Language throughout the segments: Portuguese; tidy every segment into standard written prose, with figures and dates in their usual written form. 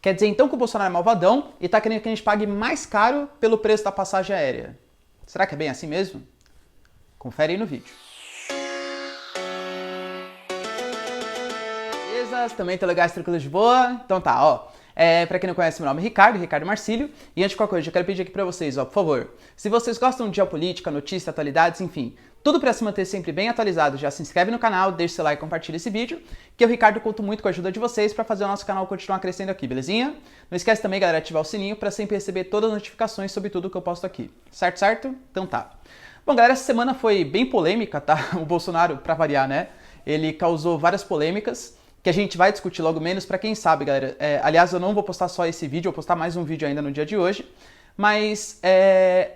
Quer dizer então que o Bolsonaro é malvadão e tá querendo que a gente pague mais caro pelo preço da passagem aérea. Será que é bem assim mesmo? Confere aí no vídeo. Beleza? Também tô legais, tranquilos de boa? Então tá, ó. Pra quem não conhece, meu nome é Ricardo Marcílio, e antes de qualquer coisa, eu quero pedir aqui pra vocês, ó, por favor, se vocês gostam de geopolítica, notícias, atualidades, enfim, tudo pra se manter sempre bem atualizado, já se inscreve no canal, deixa seu like e compartilha esse vídeo, que eu, Ricardo, conto muito com a ajuda de vocês pra fazer o nosso canal continuar crescendo aqui, belezinha? Não esquece também, galera, de ativar o sininho pra sempre receber todas as notificações sobre tudo que eu posto aqui, certo? Então tá. Bom, galera, essa semana foi bem polêmica, tá? O Bolsonaro, pra variar, né? Ele causou várias polêmicas, que a gente vai discutir logo menos, para quem sabe, galera. Aliás, eu não vou postar só esse vídeo, eu vou postar mais um vídeo ainda no dia de hoje. Mas,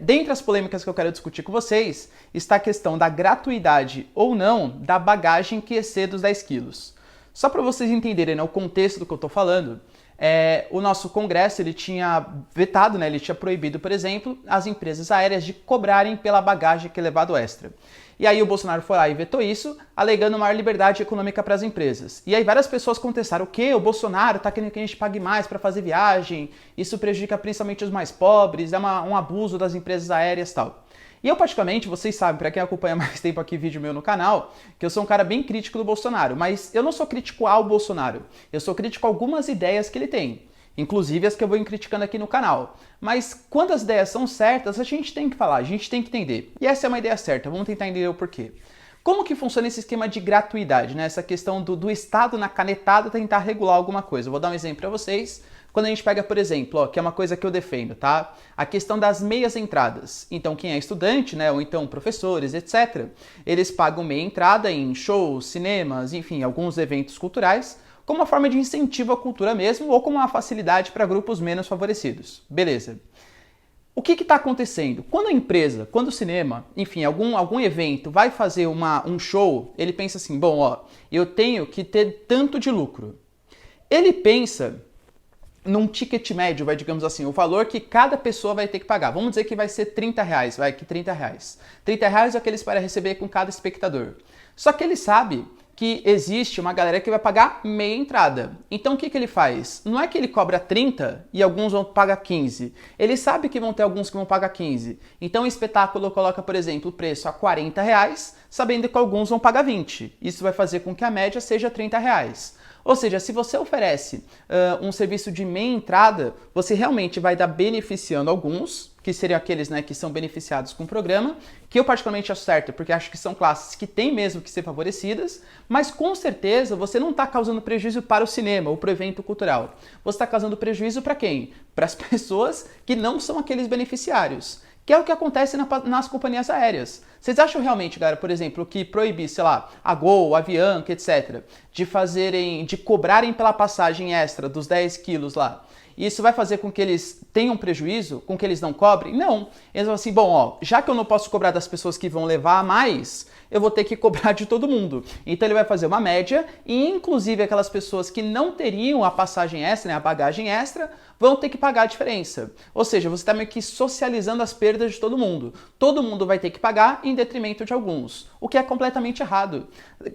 dentre as polêmicas que eu quero discutir com vocês, está a questão da gratuidade ou não da bagagem que excede os 10 quilos. Só para vocês entenderem, né, o contexto do que eu estou falando, o nosso Congresso ele tinha vetado, né, ele tinha proibido, por exemplo, as empresas aéreas de cobrarem pela bagagem que é levado extra. E aí o Bolsonaro foi lá e vetou isso, alegando maior liberdade econômica para as empresas. E aí várias pessoas contestaram: o quê? O Bolsonaro está querendo que a gente pague mais para fazer viagem, isso prejudica principalmente os mais pobres, é um abuso das empresas aéreas e tal. E eu, particularmente, vocês sabem, para quem acompanha mais tempo aqui vídeo meu no canal, que eu sou um cara bem crítico do Bolsonaro, mas eu não sou crítico ao Bolsonaro, eu sou crítico a algumas ideias que ele tem. Inclusive as que eu vou criticando aqui no canal. Mas quando as ideias são certas, a gente tem que falar, a gente tem que entender. E essa é uma ideia certa, vamos tentar entender o porquê. Como que funciona esse esquema de gratuidade, né? Essa questão do Estado na canetada tentar regular alguma coisa. Eu vou dar um exemplo para vocês. Quando a gente pega, por exemplo, ó, que é uma coisa que eu defendo, tá? A questão das meias entradas. Então, quem é estudante, né, ou então professores, etc., eles pagam meia entrada em shows, cinemas, enfim, alguns eventos culturais, como uma forma de incentivo à cultura mesmo, ou como uma facilidade para grupos menos favorecidos. Beleza. O que está acontecendo? Quando a empresa, quando o cinema, enfim, algum evento vai fazer um show, ele pensa assim: bom, ó, eu tenho que ter tanto de lucro. Ele pensa num ticket médio, digamos assim, o valor que cada pessoa vai ter que pagar. Vamos dizer que vai ser 30 reais, que 30 reais. 30 reais é o que ele espera receber com cada espectador. Só que ele sabe que existe uma galera que vai pagar meia entrada. Então o que ele faz? Não é que ele cobra 30 e alguns vão pagar 15. Ele sabe que vão ter alguns que vão pagar 15. Então o espetáculo coloca, por exemplo, o preço a 40 reais, sabendo que alguns vão pagar 20. Isso vai fazer com que a média seja 30 reais. Ou seja, se você oferece um serviço de meia entrada, você realmente vai estar beneficiando alguns, que seriam aqueles, né, que são beneficiados com o programa, que eu particularmente acho certo, porque acho que são classes que têm mesmo que ser favorecidas, mas com certeza você não está causando prejuízo para o cinema ou para o evento cultural. Você está causando prejuízo para quem? Para as pessoas que não são aqueles beneficiários. Que é o que acontece nas companhias aéreas. Vocês acham realmente, galera, por exemplo, que proibir, sei lá, a Gol, a Avianca, etc., de cobrarem pela passagem extra dos 10 quilos lá, isso vai fazer com que eles tenham prejuízo, com que eles não cobrem? Não. Eles vão assim: bom, ó, já que eu não posso cobrar das pessoas que vão levar a mais, eu vou ter que cobrar de todo mundo. Então ele vai fazer uma média e, inclusive, aquelas pessoas que não teriam a passagem extra, né, a bagagem extra, vão ter que pagar a diferença. Ou seja, você está meio que socializando as perdas de todo mundo. Todo mundo vai ter que pagar em detrimento de alguns, o que é completamente errado.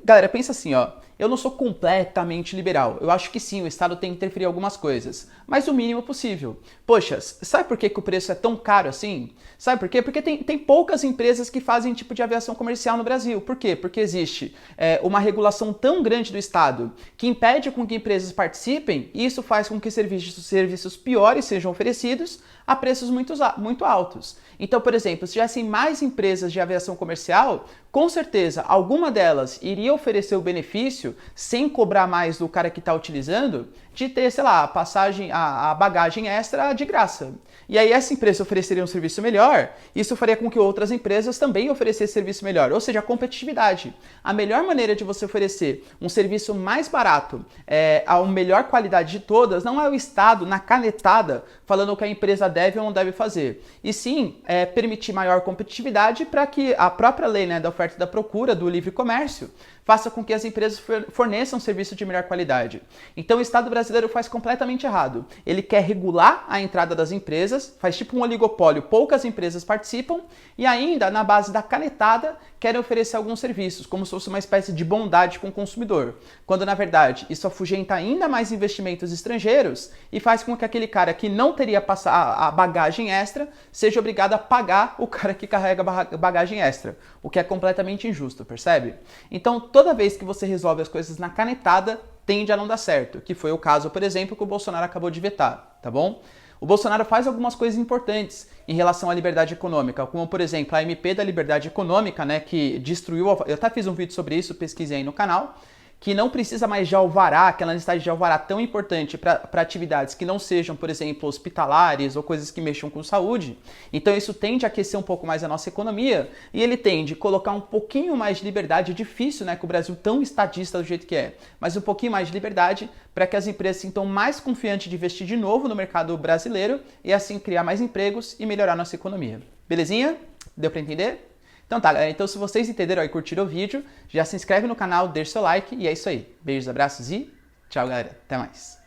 Galera, pensa assim, ó. Eu não sou completamente liberal. Eu acho que sim, o Estado tem que interferir em algumas coisas, mas o mínimo possível. Poxa, sabe por que o preço é tão caro assim? Sabe por quê? Porque tem poucas empresas que fazem tipo de aviação comercial no Brasil. Por quê? Porque existe uma regulação tão grande do Estado que impede com que empresas participem, e isso faz com que serviços piores sejam oferecidos a preços muito altos. Então, por exemplo, se tivessem mais empresas de aviação comercial, com certeza alguma delas iria oferecer o benefício, sem cobrar mais do cara que está utilizando, de ter, sei lá, a bagagem extra de graça. E aí essa empresa ofereceria um serviço melhor, isso faria com que outras empresas também oferecessem serviço melhor, ou seja, a competitividade. A melhor maneira de você oferecer um serviço mais barato, a melhor qualidade de todas, não é o Estado na canetada falando o que a empresa deve ou não deve fazer, e sim permitir maior competitividade para que a própria lei, né, da oferta e da procura, do livre comércio, faça com que as empresas forneçam um serviço de melhor qualidade. Então o Estado brasileiro faz completamente errado. Ele quer regular a entrada das empresas, faz tipo um oligopólio, poucas empresas participam e ainda, na base da canetada, querem oferecer alguns serviços, como se fosse uma espécie de bondade com o consumidor. Quando, na verdade, isso afugenta ainda mais investimentos estrangeiros e faz com que aquele cara que não teria passar a bagagem extra seja obrigado a pagar o cara que carrega a bagagem extra, o que é completamente injusto, percebe? Então, toda vez que você resolve as coisas na canetada, tende a não dar certo, que foi o caso, por exemplo, que o Bolsonaro acabou de vetar, tá bom? O Bolsonaro faz algumas coisas importantes em relação à liberdade econômica, como, por exemplo, a MP da Liberdade Econômica, né, que destruiu, eu até fiz um vídeo sobre isso, pesquisei aí no canal, que não precisa mais de alvará, aquela necessidade de alvará tão importante para atividades que não sejam, por exemplo, hospitalares ou coisas que mexam com saúde. Então isso tende a aquecer um pouco mais a nossa economia e ele tende a colocar um pouquinho mais de liberdade, é difícil, né, com o Brasil tão estatista do jeito que é, mas um pouquinho mais de liberdade para que as empresas se sintam mais confiantes de investir de novo no mercado brasileiro e assim criar mais empregos e melhorar a nossa economia. Belezinha? Deu para entender? Então tá, galera, então se vocês entenderam e curtiram o vídeo, já se inscreve no canal, deixa seu like e é isso aí. Beijos, abraços e tchau, galera. Até mais.